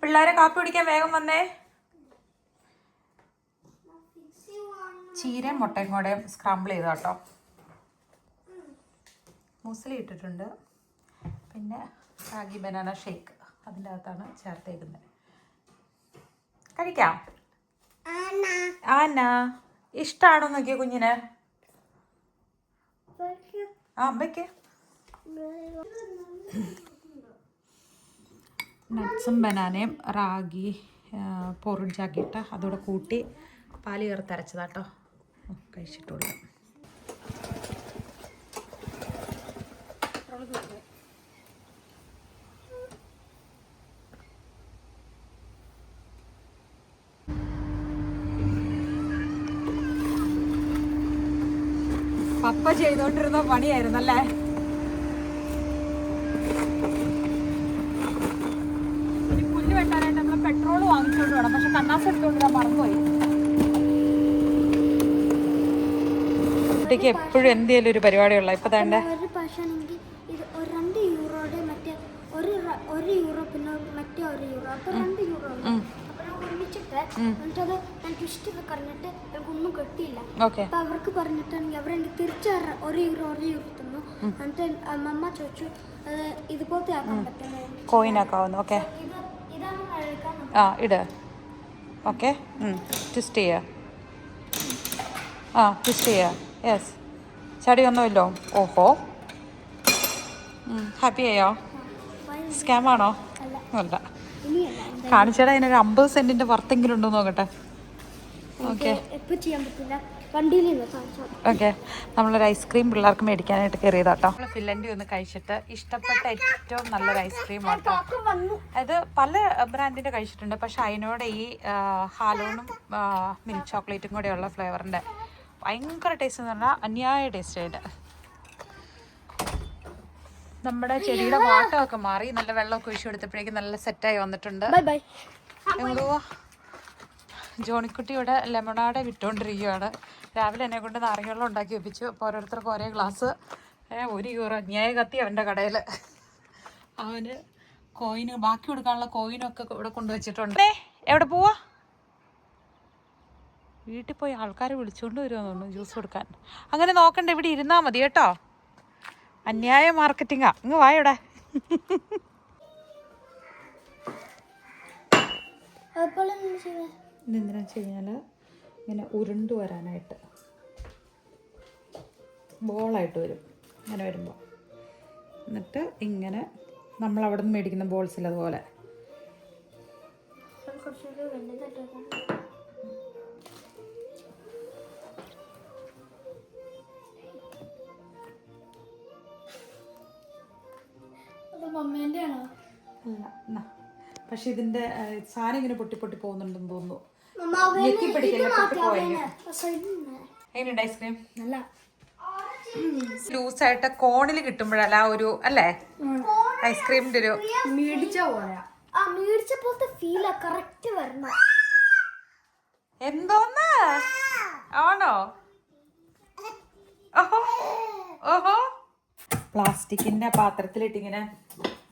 പിള്ളേരെ കാപ്പി കുടിക്കാൻ വേഗം വന്നേ. ചീരയും മുട്ടയും കൂടെ സ്ക്രാമ്പിൾ ചെയ്ത കേട്ടോ. മുസ്ലി ഇട്ടിട്ടുണ്ട്. പിന്നെ റാഗി ബനാന ഷേക്ക് അതിൻ്റെ അകത്താണ് ചേർത്തേക്കുന്നത്. കഴിക്കാം. ആന ഇഷ്ടമാണോ നോക്കിയ കുഞ്ഞിന്? അമ്മയ്ക്ക് നട്ട്സും ബനാനയും റാഗി പൊറിഞ്ചാക്കിയിട്ട് അതോടെ കൂട്ടി പാല് ചേർത്തരച്ചതാട്ടോ കഴിച്ചിട്ടുള്ളൂ. പപ്പ ചെയ്തോണ്ടിരുന്ന പണിയായിരുന്നല്ലേ. ഇനി പുല്ല് വെട്ടാനായിട്ട് നമ്മൾ പെട്രോൾ വാങ്ങിച്ചോണ്ട് വേണം. പക്ഷെ കണ്ണാസ് എടുത്തോണ്ടിരാൻ മറന്നുപോയി. കുട്ടിക്ക് എപ്പോഴും എന്തെങ്കിലും ഒരു പരിപാടിയുള്ള ഇപ്പൊ തന്നെ അവർക്ക് പറഞ്ഞിട്ടാണെങ്കിൽ അവരെനിക്ക് തിരിച്ച് ഒരു യൂറോ തന്നു. എന്നിട്ട് അമ്മ ചോദിച്ചു ഇതുപോലത്തെ ആക്കാൻ പറ്റുന്നത് കോയിൻ ആക്കാവുന്നു. ഓക്കെ ആ ഇട്. ഓക്കെ ട്വിസ്റ്റ് ചെയ്യുക. ആ ട്വിസ്റ്റ് ചെയ്യുക. യെസ് ചടിയൊന്നുമില്ലോ. ഓഹോ ഹാപ്പി ആയോ? സ്കാമാണോ? അല്ല കാണിച്ചേടാ. അതിനൊരു 50 സെന്റിന്റെ വർക്കെങ്കിലും ഉണ്ടോ നോക്കട്ടെ. ഓക്കെ ഓക്കെ നമ്മളൊരു ഐസ്ക്രീം പിള്ളേർക്ക് മേടിക്കാനായിട്ട് കയറിയതാട്ടോ. നമ്മൾ ഫില്ലൻ്റെ ഒന്ന് കഴിച്ചിട്ട് ഇഷ്ടപ്പെട്ട ഏറ്റവും നല്ലൊരു ഐസ്ക്രീം ആട്ടോ. അത് പല ബ്രാൻഡിൻ്റെ കഴിച്ചിട്ടുണ്ട്. പക്ഷെ അതിനോട് ഈ ഹാലോണും മിൽക്ക് ചോക്ലേറ്റും കൂടെയുള്ള ഫ്ലേവറിൻ്റെ ഭയങ്കര ടേസ്റ്റ് എന്ന് പറഞ്ഞാൽ അന്യായ ടേസ്റ്റ് ആയിട്ട്. നമ്മുടെ ചെടിയുടെ വാട്ടമൊക്കെ മാറി നല്ല വെള്ളമൊക്കെ ഒഴിച്ചു കൊടുത്തപ്പോഴേക്കും നല്ല സെറ്റായി വന്നിട്ടുണ്ട്. എന്തുവാ ജോണിക്കുട്ടിയുടെ ലെമണാടെ വിട്ടുകൊണ്ടിരിക്കുകയാണ്. രാവിലെ എന്നെ കൊണ്ട് നാരങ്ങ ഉണ്ടാക്കി വെപ്പിച്ചു. അപ്പോൾ ഓരോരുത്തർക്കും ഒരേ ഗ്ലാസ്. €1 അന്യായ കത്തി അവൻ്റെ കടയിൽ. അവന് കോയിന് ബാക്കി കൊടുക്കാനുള്ള കോയിനൊക്കെ ഇവിടെ കൊണ്ടുവച്ചിട്ടുണ്ട്. എവിടെ പോവാ? വീട്ടിൽ പോയി ആൾക്കാരെ വിളിച്ചുകൊണ്ട് വരുമെന്ന് തോന്നുന്നു ജ്യൂസ് കൊടുക്കാൻ. അങ്ങനെ നോക്കണ്ട, ഇവിടെ ഇരുന്നാൽ മതി കേട്ടോ. അന്യായ മാർക്കറ്റിങ്ങാ. ഇങ്ങ് വായോടെ. ഇതെന്തിനാ വെച്ച് കഴിഞ്ഞാൽ ഇങ്ങനെ ഉരുണ്ട് വരാനായിട്ട് ബോളായിട്ട് വരും. ഇങ്ങനെ വരുമ്പോൾ എന്നിട്ട് ഇങ്ങനെ നമ്മളവിടെ നിന്ന് മേടിക്കുന്ന ബോൾസിൽ അതുപോലെ അല്ല. പക്ഷെ ഇതിന്റെ സാധനം ഇങ്ങനെ പൊട്ടി പൊട്ടി പോകുന്നുണ്ടെന്ന് തോന്നുന്നു. എങ്ങനെയുണ്ട് ഐസ്ക്രീം? ലൂസായിട്ട് കോണിൽ കിട്ടുമ്പോഴല്ല ഒരു അല്ലേ ഐസ്ക്രീമിന്റെ ഒരു എന്തോന്ന് ആണോ? ഓഹോ ഓഹോ പ്ലാസ്റ്റിക്കിന്റെ പാത്രത്തിലിട്ടിങ്ങനെ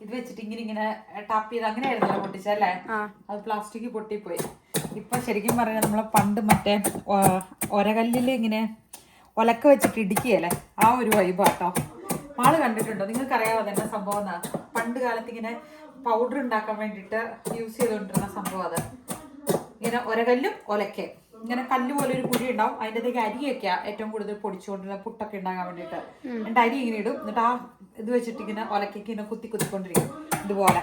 ഇത് വെച്ചിട്ട് ഇങ്ങനെ ടാപ്പ് ചെയ്ത് അങ്ങനെ ആയിരുന്നല്ലോ പൊട്ടിച്ചല്ലേ. അത് പ്ലാസ്റ്റിക് പൊട്ടിപ്പോയി. ഇപ്പൊ ശരിക്കും പറഞ്ഞാൽ നമ്മളെ പണ്ട് മറ്റേ ഒരകല്ലിൽ ഇങ്ങനെ ഒലക്ക വെച്ചിട്ട് ഇടിക്കുകയല്ലേ, ആ ഒരു വൈബാട്ടോ. ആള് കണ്ടിട്ടുണ്ടോ? നിങ്ങൾക്കറിയാവോ തന്നെ സംഭവം എന്നാ? പണ്ട് കാലത്ത് ഇങ്ങനെ പൗഡർ ഉണ്ടാക്കാൻ വേണ്ടിയിട്ട് യൂസ് ചെയ്തുകൊണ്ടിരുന്ന സംഭവം അത്. ഇങ്ങനെ ഒരകല്ലും ഒലക്കയും ഇങ്ങനെ കല്ല് പോലെ ഒരു കുഴി ഉണ്ടാവും. അതിൻ്റെ അകത്തേക്ക് അരിയൊക്കെയാ ഏറ്റവും കൂടുതൽ പൊടിച്ചുകൊണ്ടിരുന്ന പുട്ടൊക്കെ ഉണ്ടാകാൻ വേണ്ടിയിട്ട്. എന്നിട്ട് അരി ഇങ്ങനെ ഇടും. എന്നിട്ട് ആ ഇത് വെച്ചിട്ട് ഇങ്ങനെ ഒലക്കയ്ക്ക് ഇങ്ങനെ കുത്തിക്കൊണ്ടിരിക്കും ഇതുപോലെ.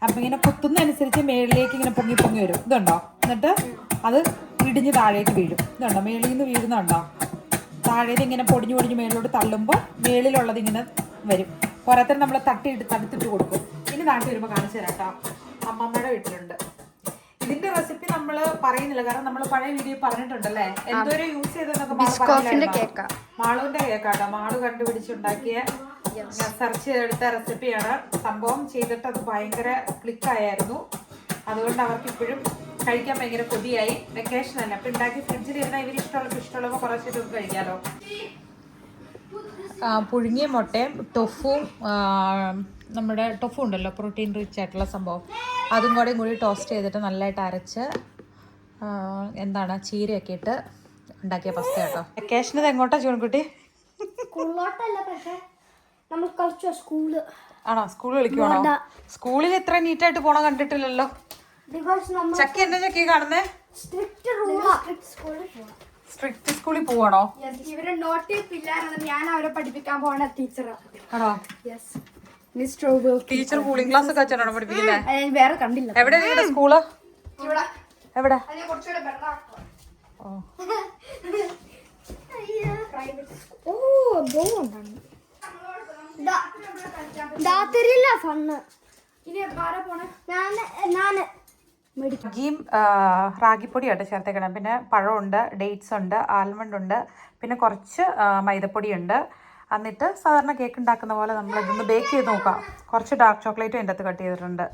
അപ്പം ഇങ്ങനെ കുത്തുന്നതനുസരിച്ച് മേളിലേക്ക് ഇങ്ങനെ പൊങ്ങി പൊങ്ങി വരും. ഇതുണ്ടോ? എന്നിട്ട് അത് ഇടിഞ്ഞ് താഴേക്ക് വീഴും. ഇതുണ്ടോ? മേളിൽ നിന്ന് വീഴുന്നുണ്ടോ? താഴേന്ന് ഇങ്ങനെ പൊടിഞ്ഞ് മേളിലോട്ട് തള്ളുമ്പോൾ മേളിലുള്ളത് ഇങ്ങനെ വരും. ഓരോരുത്തരും നമ്മൾ തടുത്തിട്ട് കൊടുക്കും. ഇനി നാട്ടിൽ വരുമ്പോൾ കാണിച്ചു തരാം കേട്ടോ. അമ്മമ്മയുടെ വീട്ടിലുണ്ട്. ഇതിന്റെ റെസിപ്പി നമ്മൾ പറയുന്നില്ല, കാരണം നമ്മൾ പഴയ വീഡിയോ പറഞ്ഞിട്ടുണ്ടല്ലേ. എന്തോരം യൂസ് ചെയ്തെന്നൊക്കെ മാളുവിന്റെ കേക്കാട്ടോ. മാളു കണ്ടുപിടിച്ചുണ്ടാക്കിയ സെർച്ച് ചെയ്തെടുത്ത റെസിപ്പിയാണ്. സംഭവം ചെയ്തിട്ട് അത് ഭയങ്കര ക്ലിക്കായിരുന്നു. അതുകൊണ്ട് അവർക്ക് ഇപ്പോഴും കഴിക്കാൻ ഭയങ്കര കൊതിയായി. വെക്കേഷൻ അല്ല, അപ്പൊ ഉണ്ടാക്കി ഫ്രിഡ്ജിൽ ഇരുന്നാൽ ഇവർ ഇഷ്ടമുള്ളപ്പോൾ കുറച്ചിട്ട് കഴിക്കാമല്ലോ. പുഴുങ്ങിയ മുട്ടയും ടൊഫും നമ്മുടെ ടൊഫു ഉണ്ടല്ലോ, പ്രോട്ടീൻ റിച്ച് ആയിട്ടുള്ള സംഭവം, അതും കൂടി ടോസ്റ്റ് ചെയ്തിട്ട് നല്ലതായിട്ട് അരച്ച് എന്താണ് ചീരയൊക്കെ ഇട്ട് ഉണ്ടാക്കിയ പസ്ത കേട്ടോ. വെക്കേഷൻ ഇത് എങ്ങോട്ടാ ചൂൺകുട്ടി? ആണോ, സ്കൂൾ വിളിക്കുവാണോ? സ്കൂളിൽ ഇത്ര നീറ്റായിട്ട് പോണ കണ്ടിട്ടില്ലല്ലോ. ചക്കി എന്താ ചക്കി കാണുന്നേ? സ്ട്രിക്റ്റ് സ്കൂളിൽ പോവാണോ? ഇവരെ നോട്ട് പിള്ളേരാണ്, ഞാൻ അവരെ പഠിപ്പിക്കാൻ പോണ ടീച്ചറാണ്. ആണോ? ടീച്ചർ കൂളിംഗ് ക്ലാസ് ഒക്കെ വെച്ചാണോ പഠിപ്പിക്കുന്നത്? വേറെ കണ്ടില്ല. എവിടെ നിങ്ങളുടെ സ്കൂള്? എവിടെ? ഗീം റാഗിപ്പൊടിയായിട്ട് ചേർത്തേക്കണം. പിന്നെ പഴമുണ്ട്, ഡേറ്റ്സ് ഉണ്ട്, ആൽമണ്ട് ഉണ്ട്, പിന്നെ കുറച്ച് മൈദപ്പൊടിയുണ്ട്. എന്നിട്ട് സാധാരണ കേക്ക് ഉണ്ടാക്കുന്ന പോലെ നമ്മൾ ഇതൊന്ന് ബേക്ക് ചെയ്ത് നോക്കാം. കുറച്ച് ഡാർക്ക് ചോക്ലേറ്റും അതിൻ്റെ അകത്ത് കട്ട് ചെയ്തിട്ടുണ്ട്.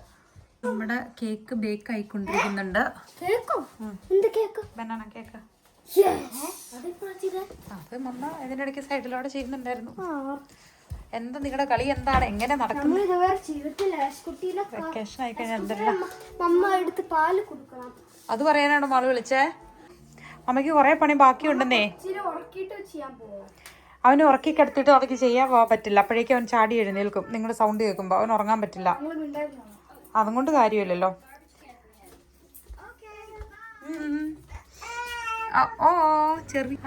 നമ്മുടെ കേക്ക് ബേക്ക് ആയിക്കൊണ്ടിരിക്കുന്നുണ്ട്. ബനാന കേക്ക് അത് മമ്മ ഇതിൻ്റെ ഇടയ്ക്ക് സൈഡിലൂടെ ചെയ്യുന്നുണ്ടായിരുന്നു. എന്താ നിങ്ങളുടെ കളി എന്താണ്, എങ്ങനെ നടക്കുന്നത്? വെക്കേഷൻ ആയി കഴിഞ്ഞാൽ എന്തെല്ലാം അത് പറയാനാണ് മാള് വിളിച്ചേ. അമ്മയ്ക്ക് കുറെ പണി ബാക്കിയുണ്ടെന്നേ. അവന് ഉറക്കി കിടത്തിയിട്ട് അവർക്ക് ചെയ്യാൻ പോകാൻ പറ്റില്ല. അപ്പോഴേക്കും അവൻ ചാടി എഴുന്നേൽക്കും. നിങ്ങളുടെ സൗണ്ട് കേൾക്കുമ്പോൾ അവൻ ഉറങ്ങാൻ പറ്റില്ല. അതുകൊണ്ട് കാര്യമില്ലല്ലോ. ഓ ചെറിയ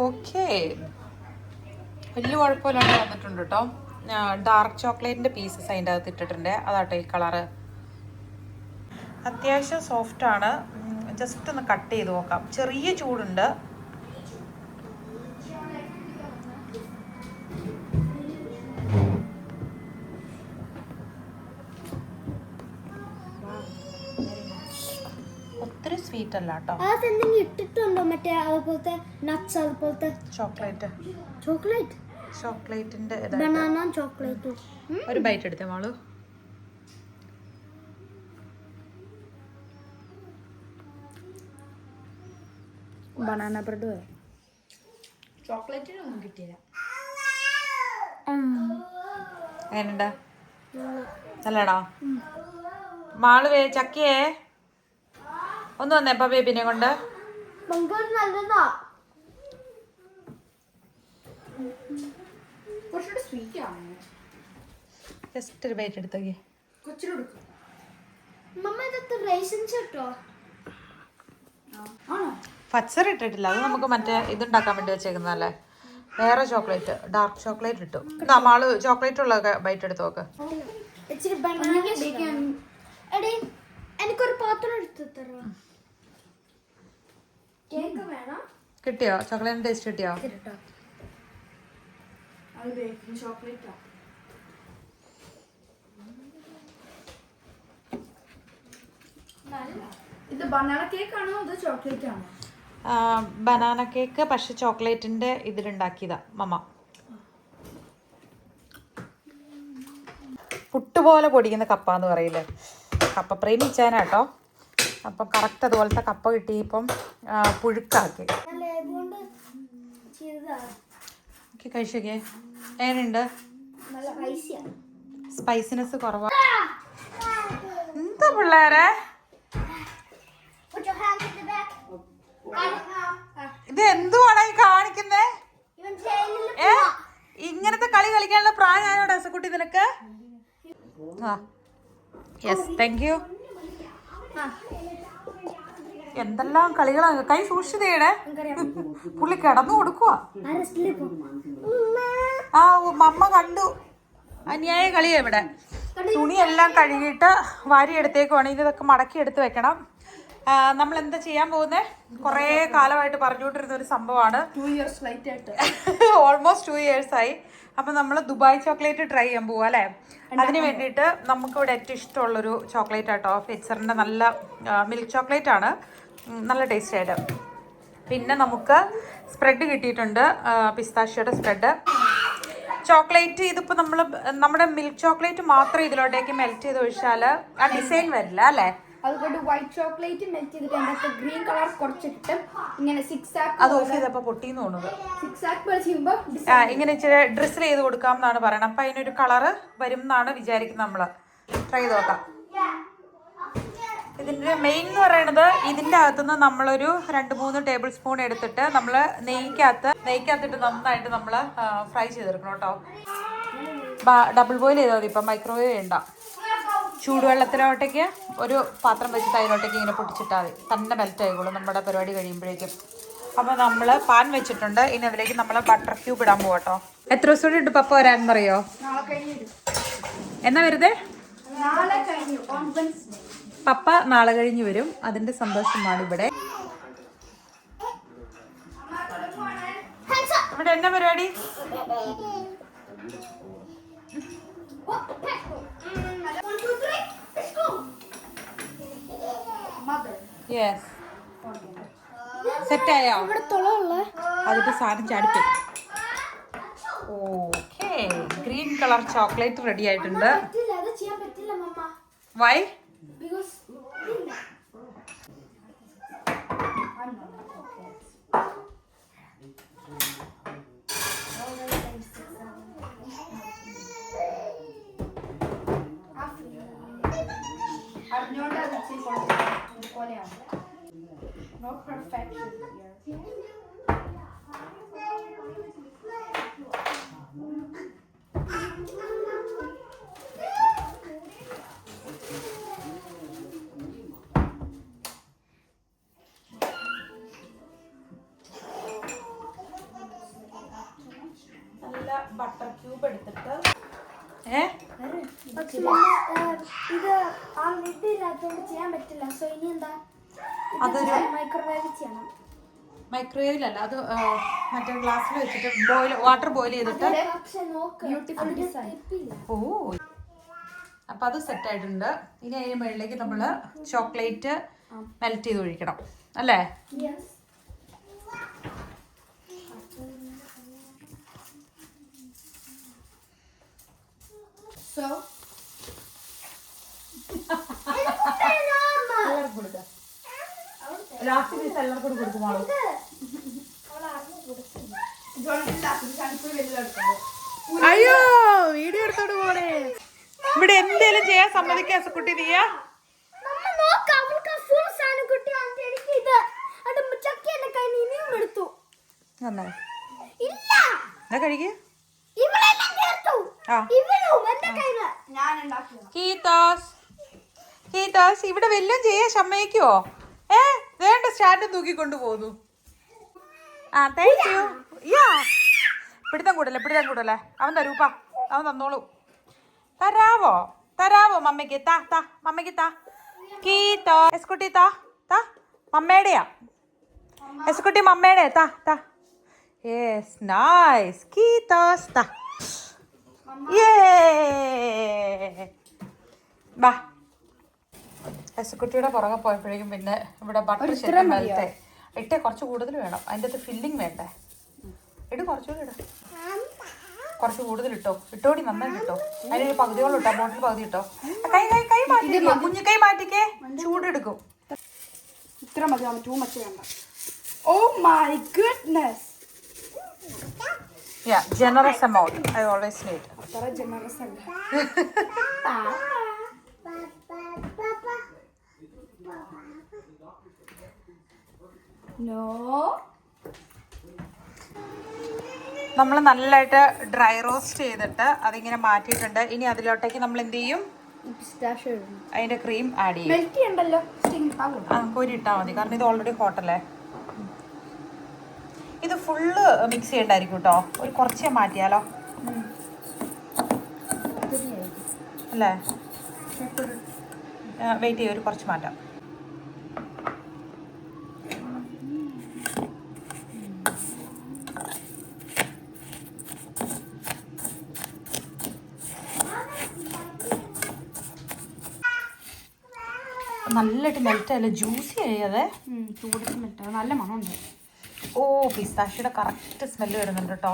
ഓക്കെ, വലിയ കുഴപ്പമില്ലാണ്ട് വന്നിട്ടുണ്ട് കേട്ടോ. ഡാർക്ക് ചോക്ലേറ്റിൻ്റെ പീസസ് അതിൻ്റെ അകത്ത് ഇട്ടിട്ടുണ്ട്. അതാട്ടോ ഈ കളറ്. അത്യാവശ്യം സോഫ്റ്റാണ്. ജസ്റ്റ് ഒന്ന് കട്ട് ചെയ്ത് നോക്കാം. ചെറിയ ചൂടുണ്ട്. ഒത്തിരി സ്വീറ്റ് അല്ല കേട്ടോ. ഇട്ടിട്ടുണ്ടോ മറ്റേ അതുപോലത്തെ നട്ട്സ്, അതുപോലത്തെ ചോക്ലേറ്റിന്റെ ബനാന ചോക്ലേറ്റ്? ഒരു ബൈറ്റ് എടുത്തേ മോള്. ബനാന ബ്രെഡ് ചോക്ലേറ്റിനൊന്നും കിട്ടിയില്ല. എങ്ങനെയുണ്ട്? നല്ലടാ. മാള് ചക്കിയേ ഒന്ന് വന്നേപ്പാ ബേബിനെ കൊണ്ട്. ജസ്റ്റ് ഒരു ബൈറ്റ് എടുത്തോക്കെ. പച്ചറി ഇട്ടിട്ടില്ല, അത് നമുക്ക് മറ്റേ ഇതുണ്ടാക്കാൻ വേണ്ടി വെച്ചേക്കുന്നല്ലേ. വേറെ ചോക്ലേറ്റ്, ഡാർക്ക് ചോക്ലേറ്റ് ഇട്ടു. മാള് ചോക്ലേറ്റ് ഉള്ള ബൈറ്റ് എടുത്ത് നോക്ക്. എനിക്കൊരു പാത്രം എടുത്ത് തരാം. കിട്ടിയോ? ചോക്ലേറ്റ് ടേസ്റ്റ് കിട്ടിയോ? ഇത് ബനാന കേക്ക് ആണോ അതോ ചോക്ലേറ്റ് ആണോ? ബനാന കേക്ക്, പക്ഷെ ചോക്ലേറ്റിന്റെ ഇതിലുണ്ടാക്കിയതാ മമ്മ. പുട്ടുപോലെ പൊടിക്കുന്ന കപ്പ എന്ന് പറയില്ലേ, കപ്പ പ്രേമിച്ചാനാട്ടോ. അപ്പം കറക്റ്റ് അതുപോലത്തെ കപ്പ കിട്ടി. ഇപ്പം പുഴുക്കാക്കി കഴിച്ചോക്കെ. എങ്ങനെയുണ്ട്? സ്പൈസിനെസ് കുറവാ. എന്താ പിള്ളേരെ ഇത് എന്തുവാണ് ഈ കാണിക്കുന്നേ? ഇങ്ങനത്തെ കളി കളിക്കാനുള്ള പ്രായമായോ ഡസക്കുട്ടി നിനക്ക്? Yes, thank you. എന്തെല്ലാം കളികളാണ്. കൈ സൂക്ഷിച്ചതേടെ, പുള്ളി കിടന്നു കൊടുക്കുവാ. ആ മമ്മ കണ്ടു. അന്യായ കളിയാ ഇവിടെ. തുണിയെല്ലാം കഴുകിയിട്ട് വാരി എടുത്തേക്കുവാണ്. ഇതൊക്കെ മടക്കി എടുത്ത് വെക്കണം. നമ്മൾ എന്താ ചെയ്യാൻ പോകുന്നത്? കുറേ കാലമായിട്ട് പറഞ്ഞുകൊണ്ടിരുന്ന ഒരു സംഭവമാണ്. 2 years late ആയിട്ട് ഓൾമോസ്റ്റ് 2 years ആയി. അപ്പം നമ്മൾ ദുബായ് ചോക്ലേറ്റ് ട്രൈ ചെയ്യാൻ പോവാ അല്ലേ. അതിന് വേണ്ടിയിട്ട് നമുക്കിവിടെ ഏറ്റവും ഇഷ്ടമുള്ളൊരു ചോക്ലേറ്റ് ആട്ടോ, ഫിറ്റ്സറിൻ്റെ നല്ല മിൽക്ക് ചോക്ലേറ്റ് ആണ്. നല്ല ടേസ്റ്റ് ആയിട്ട്. പിന്നെ നമുക്ക് സ്പ്രെഡ് കിട്ടിയിട്ടുണ്ട്, പിസ്താഷ്യോയുടെ സ്പ്രെഡ്. ചോക്ലേറ്റ് ഇതിപ്പോൾ നമ്മുടെ മിൽക്ക് ചോക്ലേറ്റ് മാത്രം ഇതിലോട്ടേക്ക് മെൽറ്റ് ചെയ്ത് ഒഴിച്ചാൽ ആ ഡിസൈൻ വരില്ല അല്ലേ. അതുകൊണ്ട് വൈറ്റ് ചോക്ലേറ്റ് മെൽറ്റ് ചെയ്തിട്ട് അതിൻ്റെ അകത്ത് ഗ്രീൻ കളർ കുറച്ചിട്ട് ഇങ്ങനെ സിക്സ് അത് ഓഫ് ചെയ്തപ്പോ പൊട്ടിന്ന് തോന്നുന്നത്. ആക്ക് പോലെ ചെയ്യുമ്പോൾ ഇങ്ങനെ ഇച്ചിരി ഡ്രിസ്സിൽ ചെയ്ത് കൊടുക്കാം എന്നാണ് പറയണത്. അപ്പൊ അതിനൊരു കളറ് വരും എന്നാണ് വിചാരിക്കുന്നത്. നമ്മള് ട്രൈ ചെയ്ത് നോക്കാം. ഇതിന്റെ മെയിൻ എന്ന് പറയുന്നത് ഇതിന്റെ അകത്തുനിന്ന് നമ്മളൊരു 2-3 ടേബിൾ സ്പൂൺ എടുത്തിട്ട് നമ്മൾ നെയ്ക്കകത്തിട്ട് നന്നായിട്ട് നമ്മൾ ഫ്രൈ ചെയ്തെടുക്കണം കേട്ടോ. ഡബിൾ ബോയിൽ ചെയ്താൽ മതി. ഇപ്പം മൈക്രോവേവ് വേണ്ട. ചൂടുവെള്ളത്തിലോട്ടേക്ക് ഒരു പാത്രം വെച്ചിട്ട് അതിലോട്ടേക്ക് ഇങ്ങനെ പൊട്ടിച്ചിട്ടാൽ മതി. തന്നെ മെൽറ്റ് ആയിക്കോളും നമ്മുടെ പരിപാടി കഴിയുമ്പോഴേക്കും. അപ്പോൾ നമ്മൾ പാൻ വെച്ചിട്ടുണ്ട്. ഇനി അതിലേക്ക് നമ്മൾ ബട്ടർ ക്യൂബ് ഇടാൻ പോകട്ടോ. എത്ര ദിവസം കൂടി ഉണ്ട് പപ്പ വരാനെന്നറിയോ? എന്നാ വരുതേ? പപ്പ നാളെ കഴിഞ്ഞ് വരും. അതിന്റെ സന്തോഷമാണ് ഇവിടെ. ഇവിടെ എന്നാ പരിപാടി? യെസ്, സെറ്റായോ? അതിപ്പോ സാധനം ചാടിപ്പോയി. Okay, green colour chocolate ready ആയിട്ടുണ്ട്. വൈ? അറിഞ്ഞോണ്ട് അത് പോലെയാണ്. No perfection here. നല്ല ബട്ടർ ക്യൂബ് എടുത്തിട്ട് ഇത് ആ ലിഡ് ഇല്ലാത്തതുകൊണ്ട് ചെയ്യാൻ പറ്റില്ല. സോ ഇനി എന്താ? അതൊരു മൈക്രോവേവ് ചെയ്യണം. മൈക്രോവേവിലല്ല, അത് മറ്റേ ഗ്ലാസ്സിൽ വെച്ചിട്ട് വാട്ടർ ബോയിൽ ചെയ്തിട്ട്. പക്ഷെ നോക്ക്, ഓ, അപ്പൊ അത് സെറ്റ് ആയിട്ടുണ്ട്. ഇനി അതിന് മുകളിലേക്ക് നമ്മള് ചോക്ലേറ്റ് മെൽറ്റ് ചെയ്ത് ഒഴിക്കണം അല്ലേ? So ലാസ്റ്റ് പീസ് എല്ലാവർക്കും കൂടി കൊടുക്കുമോ? അയ്യോ, വീഡിയോ എടുത്തോണ്ട് പോണേ. ഇവിടെ എന്തേലും ചെയ്യാൻ സമ്മതിക്കാ കുട്ടി നീയാ? ഇവിടെ വല്ലതും ചെയ്യാൻ സമ്മതിക്കുവോ? വേണ്ട, സ്റ്റാൻഡ് തൂക്കിക്കൊണ്ട് പോന്നു. Thank you. പിടുത്തം കൂടല്ലേ. അവൻ തരൂപ്പാ, അവൻ തന്നോളൂ. തരാവോ മമ്മയ്ക്ക്? മമ്മയ്ക്ക് കീത്തോ. എസ്കുട്ടി മമ്മയുടെയാ. എസ്കുട്ടി മമ്മയുടെ താ. Yes, nice. കീത്തോസ് താ. ബാ. എസ്കുട്ടിയുടെ പുറകെ പോയപ്പോഴേക്കും പിന്നെ ഇവിടെ ബട്ടർ ശരിക്കും മെൽറ്റ്. ഇട്ടേ കുറച്ച് കൂടുതൽ വേണം. അതിൻ്റെ അകത്ത് ഫില്ലിങ് വേണ്ടേ? കുറച്ചുകൂടി കുറച്ച് കൂടുതൽ ഇട്ടോടി, നന്നായിട്ട് ഇട്ടോ. അതിനൊരു പകുതിയോളം ഇട്ടോ, ബോട്ടിൽ പകുതി ഇട്ടോ. കൈ മാറ്റി, കുഞ്ഞു കൈ മാറ്റിക്കേ, ചൂടെടുക്കും. ഇത്ര മതി, ടൂ മച്ച് വേണ്ട. Oh my goodness. Generous amount. I always need. അത്ര ജനറസ് അല്ല. നോ, നമ്മൾ നല്ലതായിട്ട് ഡ്രൈ റോസ്റ്റ് ചെയ്തിട്ട് അതിങ്ങനെ മാറ്റിയിട്ടുണ്ട്. ഇനി അതിലോട്ടേക്ക് നമ്മൾ എന്ത് ചെയ്യും? അതിന്റെ ക്രീം ആഡ് ചെയ്യും. മെൽറ്റ് ചെയ്യണ്ടല്ലോ, കോരി ഇട്ടാൽ മതി, കാരണം ഇത് ഓൾറെഡി ഹോട്ടല്ലേ. ഇത് ഫുള്ള് മിക്സ് ചെയ്യണ്ടായിരിക്കും കേട്ടോ. ഒരു കുറച്ചേ മാറ്റിയാലോ അല്ലേ? വെയിറ്റ് ചെയ്യും, ഒരു കുറച്ച് മാറ്റാം. നല്ലതായിട്ട് മെൽറ്റ് ആയല്ലേ, ജ്യൂസി ആയതേ. ചൂടിച്ച് മെൽറ്റ്, നല്ല മണമുണ്ട്. ഓ, പിസ്താഷിയുടെ കറക്റ്റ് സ്മെല്ല് വരുന്നുണ്ട് കേട്ടോ.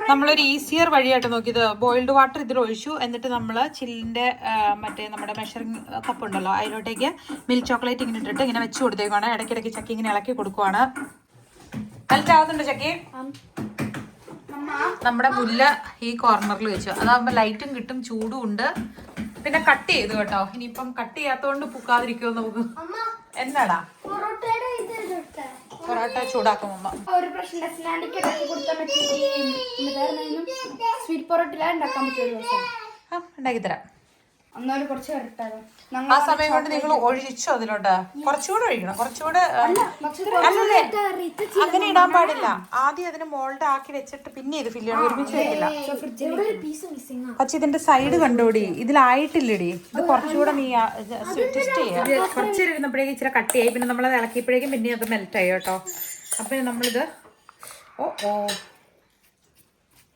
നമ്മളൊരു ഈസിയർ വഴിയായിട്ട് നോക്കിയത് ബോയിൽഡ് വാട്ടർ ഇതിൽ ഒഴിച്ചു. എന്നിട്ട് നമ്മൾ ചില്ലിന്റെ മറ്റേ നമ്മുടെ മെഷറിംഗ് കപ്പ് ഉണ്ടല്ലോ അതിലോട്ടേക്ക് മിൽക്ക് ചോക്ലേറ്റ് ഇങ്ങനെ ഇട്ടിട്ട് ഇങ്ങനെ വെച്ച് കൊടുത്തേക്കാണ്. ഇടയ്ക്കിടയ്ക്ക് ചക്കി ഇങ്ങനെ ഇളക്കി കൊടുക്കുവാണ്. മെൽറ്റ് ആവുന്നുണ്ട് ചക്കി. നമ്മുടെ മുല്ല ഈ കോർണറിൽ വെച്ചു. അതാകുമ്പോ ലൈറ്റും കിട്ടും, ചൂടും ഉണ്ട്. പിന്നെ കട്ട് ചെയ്തു കേട്ടോ. ഇനിയിപ്പം കട്ട് ചെയ്യാത്തോണ്ട് പൂക്കാതിരിക്കുമോ നമുക്ക്. എന്താടാ പൊറോട്ട ചൂടാക്കും അമ്മ. ഒരു പ്രശ്നം സ്നാൻഡിക്ക് ഉണ്ടാക്കി കൊടുത്താൽ പറ്റി സ്വീറ്റ് പൊറോട്ട ഉണ്ടാക്കാൻ പറ്റിയ ഒരു ദിവസം ഉണ്ടാക്കി തരാം. അന്നൊരു കുറച്ച് വരട്ടാലോ. ആ സമയം കൊണ്ട് നിങ്ങൾ ഒഴിച്ചോ അതിലോട്ട്. കുറച്ചുകൂടെ ഒഴിക്കണം, കുറച്ചുകൂടെ. അല്ലല്ലേ, അങ്ങനെ ഇടാൻ പാടില്ല. ആദ്യം അതിന് മോൾഡ് ആക്കി വെച്ചിട്ട് പിന്നെ ഇത് ഫില്ല് ചെയ്യണം. ഒരുമിച്ച് വെക്കില്ല. പക്ഷെ ഇതിന്റെ സൈഡ് കണ്ടോടി, ഇതിലായിട്ടില്ലടി. ഇത് കുറച്ചുകൂടെ നീ ട്വിസ്റ്റ് ചെയ്യാം. കുറച്ച് ഇരുന്നപ്പോഴേക്കും ഇച്ചിരി കട്ട് ആയി. പിന്നെ നമ്മളത് ഇളക്കിയപ്പോഴേക്കും പിന്നെ അത് മെൽറ്റ് ആയി കേട്ടോ. അപ്പൊ നമ്മളിത്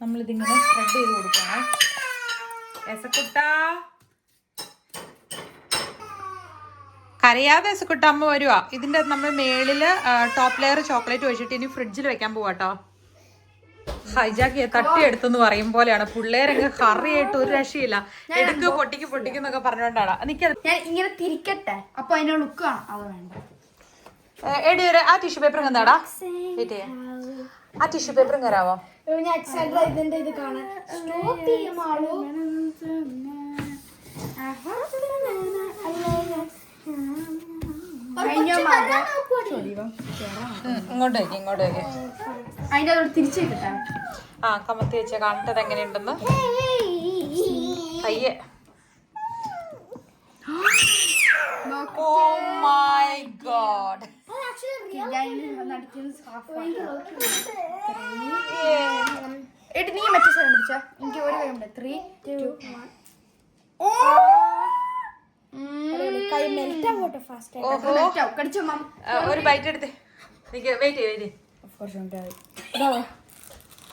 നമ്മളിതിങ്ങനെ സ്പ്രെഡ് ചെയ്ത് കൊടുക്കണം. രസക്കുട്ടാ കരയാതെ സുക്കുട്ടമ്മ വരുവാ. ഇതിന്റെ നമ്മൾ മേളില് ടോപ്പ് ലെയർ ചോക്ലേറ്റ് ഒഴിച്ചിട്ട് ഇനി ഫ്രിഡ്ജിൽ വെക്കാൻ പോവാട്ടോ. ഹൈജാക്ക് തട്ടിയെടുത്തെന്ന് പറയും പോലെയാണ്. പിള്ളേരൊക്കെ കറിയായിട്ട് ഒരു രക്ഷയില്ല. എടുക്ക് പൊട്ടിക്കുന്നൊക്കെ പറഞ്ഞോണ്ടാണ്. ഞാൻ ഇങ്ങനെ തിരിക്കട്ടെ, അപ്പൊ അതിന്റെ ലുക്ക് കാണാം. അത് വേണ്ട. എടി ആ ടിഷ്യൂ പേപ്പർ എന്താടാ? ആ ടിഷ്യൂ പേപ്പറും കയറാവോ? ഇതിന്റെ ഇത് കാണാൻ ഇങ്ങോട്ട് അതിന്റെ അതോട് തിരിച്ചു കിട്ടാ. ആ കമത്തി വെച്ച കാണട്ടത് എങ്ങനെയുണ്ടെന്ന്. അയ്യേ, oh my god. എട്ട് നീ മറ്റേ സ്ഥലം പിടിച്ച. എനിക്ക് ഒരു കൈ ഉണ്ട്. 3, 2, 1. കൈ മെൽറ്റ് ആവട്ടെ ഫാസ്റ്റ് ആയിട്ട്. കടിച്ചോ മാം. ഒരു ബൈറ്റ് എടുത്തേ. വെയിറ്റ് ചെയ്യ്.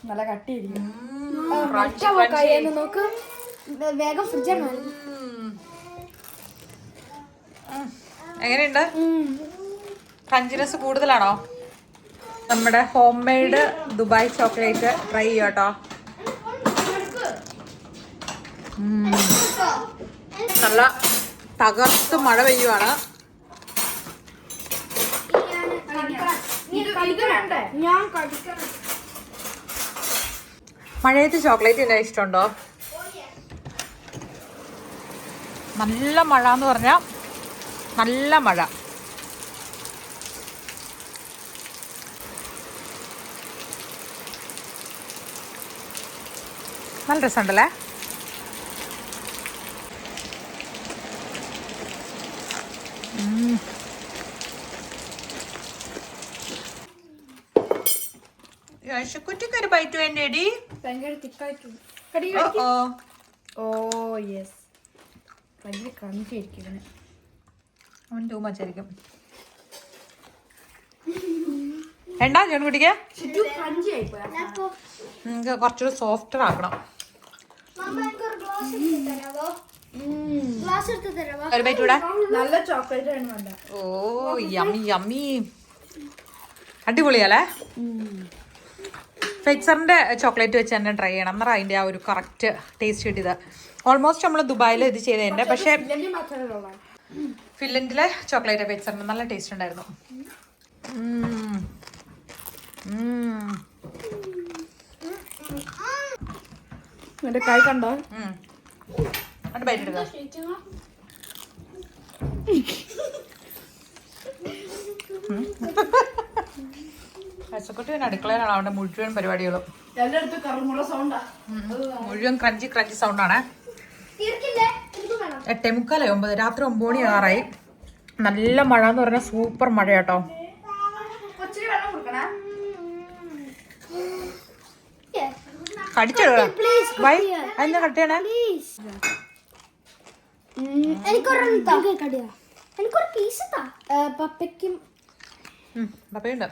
നല്ല കട്ടിയിരിക്കും. കൈന്ന് നോക്ക്. വേഗം ഫ്രിഡ്ജാണ്. എങ്ങനെയുണ്ട്? ക്രഞ്ചിനെസ് കൂടുതലാണോ? നമ്മുടെ home made Dubai chocolate try ചെയ്യാട്ടോ. നല്ല തകർത്ത് മഴ പെയ്യുവാണ്. മഴയത്ത് ചോക്ലേറ്റ് എന്നാ ഇഷ്ടമുണ്ടോ? നല്ല മഴ എന്ന് പറഞ്ഞാൽ നല്ല മഴ. നല്ല രസമുണ്ടല്ലേ? കുറ്റിക്കൊരു ബൈറ്റ് വേണ്ടേടി. ഭയങ്കര തിക്കായിട്ടു. ഓ യെസ്, ഭയങ്കര ക്രഞ്ചിയായിരിക്കും. അവൻ ടൂ മച്ച് ആയിരിക്കും. വേണ്ടാ ജോൺ കുട്ടിക്ക്? നിങ്ങൾക്ക് കുറച്ചുകൂടി സോഫ്റ്റർ ആക്കണം. ഒരു ബൈറ്റ് കൂടെ. നല്ല ചോക്ലേറ്റ് ആണ് വേണ്ട. ഓ യമ്മി യമ്മി, അടിപൊളിയല്ലേ? ഫെക്സറിന്റെ ചോക്ലേറ്റ് വെച്ച് തന്നെ ട്രൈ ചെയ്യണം. എന്നാൽ അതിന്റെ ആ ഒരു കറക്റ്റ് ടേസ്റ്റ് കിട്ടിയത്. ഓൾമോസ്റ്റ് നമ്മൾ ദുബായിൽ ഇത് ചെയ്തതിന്റെ, പക്ഷെ ഫിൻലൻഡിലെ ചോക്ലേറ്റ് ഫെക്സറിന്റെ നല്ല ടേസ്റ്റ് ഉണ്ടായിരുന്നു. എന്റെ കൈ കണ്ടോ? ബൈറ്റ് എടുക്ക. പച്ചക്കുട്ടി അടുക്കളയിലാണ് അവന്റെ മുഴുവൻ പരിപാടികളും. മുഴുവൻ ക്രഞ്ചി ക്രഞ്ചി സൗണ്ടാണ്. 8:45 രാത്രി 9 മണി ആറായി. നല്ല മഴ എന്ന് പറഞ്ഞാൽ സൂപ്പർ മഴ കേട്ടോ. കടിച്ചെടുക്ക ബൈ. അതിന്റെ കട്ട് ചെയ്യണേ. എനിക്കൊരു പീസ് പപ്പയ്ക്കും പപ്പയുണ്ട്.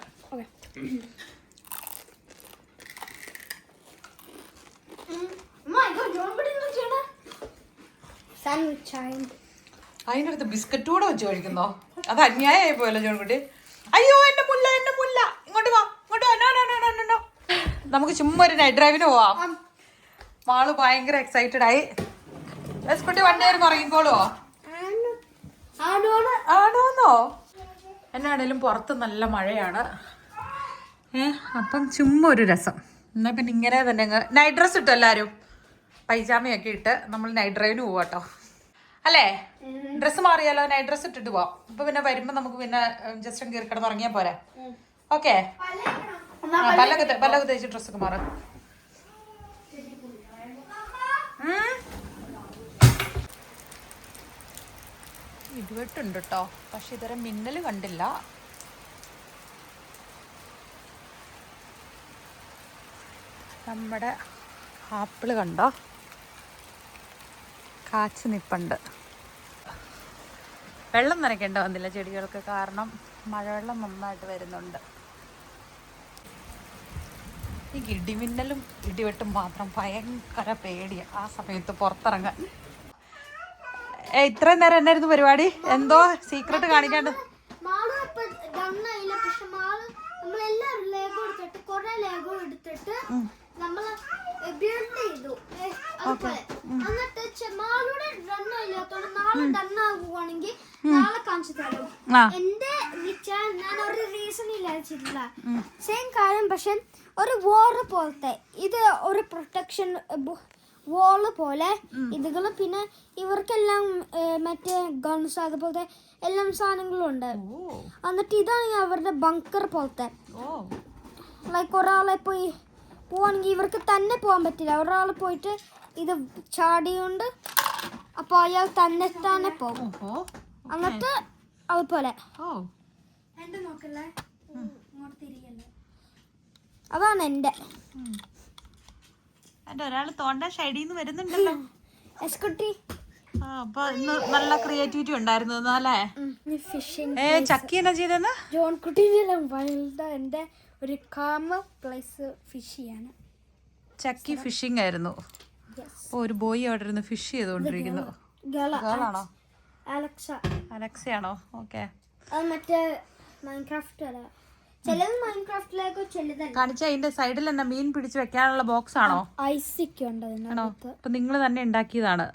അതിൻ്റെ അടുത്ത് ബിസ്ക്കറ്റ് കൂടെ വെച്ച് കഴിക്കുന്നോ? അത് അന്യായമായി പോയല്ലോ ജോൺകുട്ടി. അയ്യോ എന്റെ മുല്ല, എന്റെ മുല്ല. ഇങ്ങോട്ട് വാ, ഇങ്ങോട്ട് വാ. നമുക്ക് ചുമ്മാ ഒരു നൈറ്റ് ഡ്രൈവിന് പോവാം. മാള് ഭയങ്കര എക്സൈറ്റഡ് ആയി. കുട്ടി വണ്ടി ആയിരുന്നു ഉറങ്ങിക്കോളുവോ? ആണോന്നോ? എന്നാണേലും പുറത്ത് നല്ല മഴയാണ്. അപ്പം ചുമ്മാ ഒരു രസം. എന്നാ പിന്നെ ഇങ്ങനെ തന്നെ നൈറ്റ് ഡ്രസ് ഇട്ടു എല്ലാവരും, പൈജാമയൊക്കെ ഇട്ട് നമ്മൾ നൈറ്റ് ഡ്രൈവിന് പോവാട്ടോ. അല്ലേ? ഡ്രസ്സ് മാറിയാലോ? നൈറ്റ് ഡ്രസ് ഇട്ടിട്ട് പോവാം. അപ്പൊ പിന്നെ വരുമ്പോ നമുക്ക് പിന്നെ ജസ്റ്റ് കയറി കിടന്ന് ഉറങ്ങിയാ പോരെ? ഓക്കെ. പല്ലൊക്കെ തേച്ച് ഡ്രസ്സൊക്കെ മാറാം. ഇടിവെട്ടുണ്ട് കേട്ടോ, പക്ഷെ ഇതുവരെ മിന്നൽ കണ്ടില്ല. നമ്മുടെ ആപ്പിള് കണ്ടോ, കാച്ചു നിപ്പുണ്ട്. വെള്ളം നനയ്ക്കേണ്ട വന്നില്ല ചെടികൾക്ക്, കാരണം മഴവെള്ളം നന്നായിട്ട് വരുന്നുണ്ട്. ഈ ഇടിമിന്നലും ഇടിവെട്ടും മാത്രം ഭയങ്കര പേടിയാണ് ആ സമയത്ത് പുറത്തിറങ്ങാൻ. ഇത്രയും നേരം എന്നായിരുന്നു പരിപാടി? എന്തോ സീക്രട്ട് കാണിക്കാണ്ട്. നമ്മള് ബിൽഡ് ചെയ്തു. എന്നിട്ട് മാളുടെ റണ്ണം ഇല്ലാത്തോണ്ട് നാളെ ഡണ്ണാകുവാണെങ്കിൽ നാളെ കാണിച്ചു തരും. എന്റെ ഞാൻ ഒരു റീസൺ ഇല്ലാച്ചിട്ടില്ല, സെയിം കാര്യം. പക്ഷെ ഒരു വോള് പോലത്തെ ഇത്, ഒരു പ്രൊട്ടക്ഷൻ വോള് പോലെ ഇതുകള്. പിന്നെ ഇവർക്കെല്ലാം മറ്റേ ഗൺസ് അതുപോലത്തെ എല്ലാം സാധനങ്ങളും ഉണ്ട്. എന്നിട്ട് ഇതാണ് അവരുടെ ബങ്കർ പോലത്തെ. ലൈക്ക് ഒരാളെ പോയി പോവാണെങ്കിൽ ഇവർക്ക് തന്നെ പോകാൻ പറ്റില്ല. ഒരാൾ പോയിട്ട് ഇത് ചാടിയുണ്ട്, അപ്പൊ അയാൾ തന്നെ പോകും. എന്നിട്ട് അതുപോലെ എന്റെ നോക്കല്ലേ, അതാണ് എന്റെ ഒരാൾ തോണ്ട ഷൈഡിന്ന് വരുന്നുണ്ടല്ലോ. എസ്കുട്ടി. അപ്പൊ ഇന്ന് നല്ല ക്രിയേറ്റിവിറ്റി ഉണ്ടായിരുന്നു അല്ലേ? ചക്കി എന്നാ ചെയ്തെന്ന്? ജോൺകുട്ടിന്റെ വൈൽഡ് എന്റെ ഒരു കാമ പ്ലേസ് ഫിഷ് ചെയ്യാണ്. ചക്കി ഫിഷിംഗ് ആയിരുന്നു. ഒരു ബോയ് അവിടെ ഇരുന്ന് ഫിഷ് ചെയ്തോണ്ടിരിക്കുന്നു. ഗേളാണോ? അലക്സയാണോ? ഓക്കെ. മറ്റേ മൈൻക്രാഫ്റ്റ് അല്ല, ചിലത് മൈൻക്രാഫ്റ്റിലേക്കോ ചിലതല്ല. കാണിച്ച അതിന്റെ സൈഡിൽ എന്നാ മീൻ പിടിച്ച് വെക്കാനുള്ള ബോക്സ് ആണോ? ഐസൊക്കെ ഉണ്ട്. ആണോ? അപ്പൊ നിങ്ങൾ തന്നെ ഉണ്ടാക്കിയതാണ്.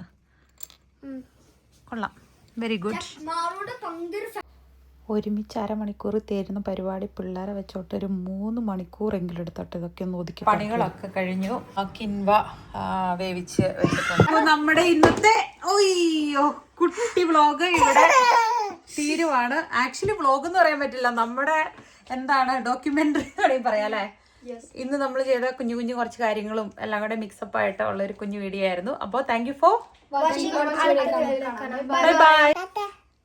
കൊള്ളാം, വെരി ഗുഡ്. ഒരുമിച്ച് അരമണിക്കൂർ തരുന്ന പരിപാടി പിള്ളേരെ വെച്ചോട്ട് ഒരു 3 മണിക്കൂറെങ്കിലും എടുത്തോട്ട് ഇതൊക്കെ ഒന്ന് ഒതുക്കി. പണികളൊക്കെ കഴിഞ്ഞു. കിൻവ വേവിച്ച് വെച്ചിട്ടുണ്ട്. നമ്മുടെ ഇന്നത്തെ കുട്ടി വ്ളോഗ് ഇവിടെ തീരുവാണ്. ആക്ച്വലി വ്ളോഗ് എന്ന് പറയാൻ പറ്റില്ല, നമ്മുടെ എന്താണ് ഡോക്യുമെന്ററി വേണമെങ്കിൽ പറയാം അല്ലേ. ഇന്ന് നമ്മൾ ചെയ്ത കുഞ്ഞു കുഞ്ഞു കുറച്ച് കാര്യങ്ങളും എല്ലാം കൂടെ മിക്സപ്പ് ആയിട്ട് ഉള്ള ഒരു കുഞ്ഞു വീഡിയോ ആയിരുന്നു. അപ്പോൾ thank you for watching. Bye bye.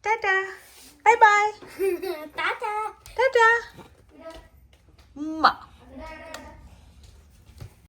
Tata. Bye bye. Tata. Tata.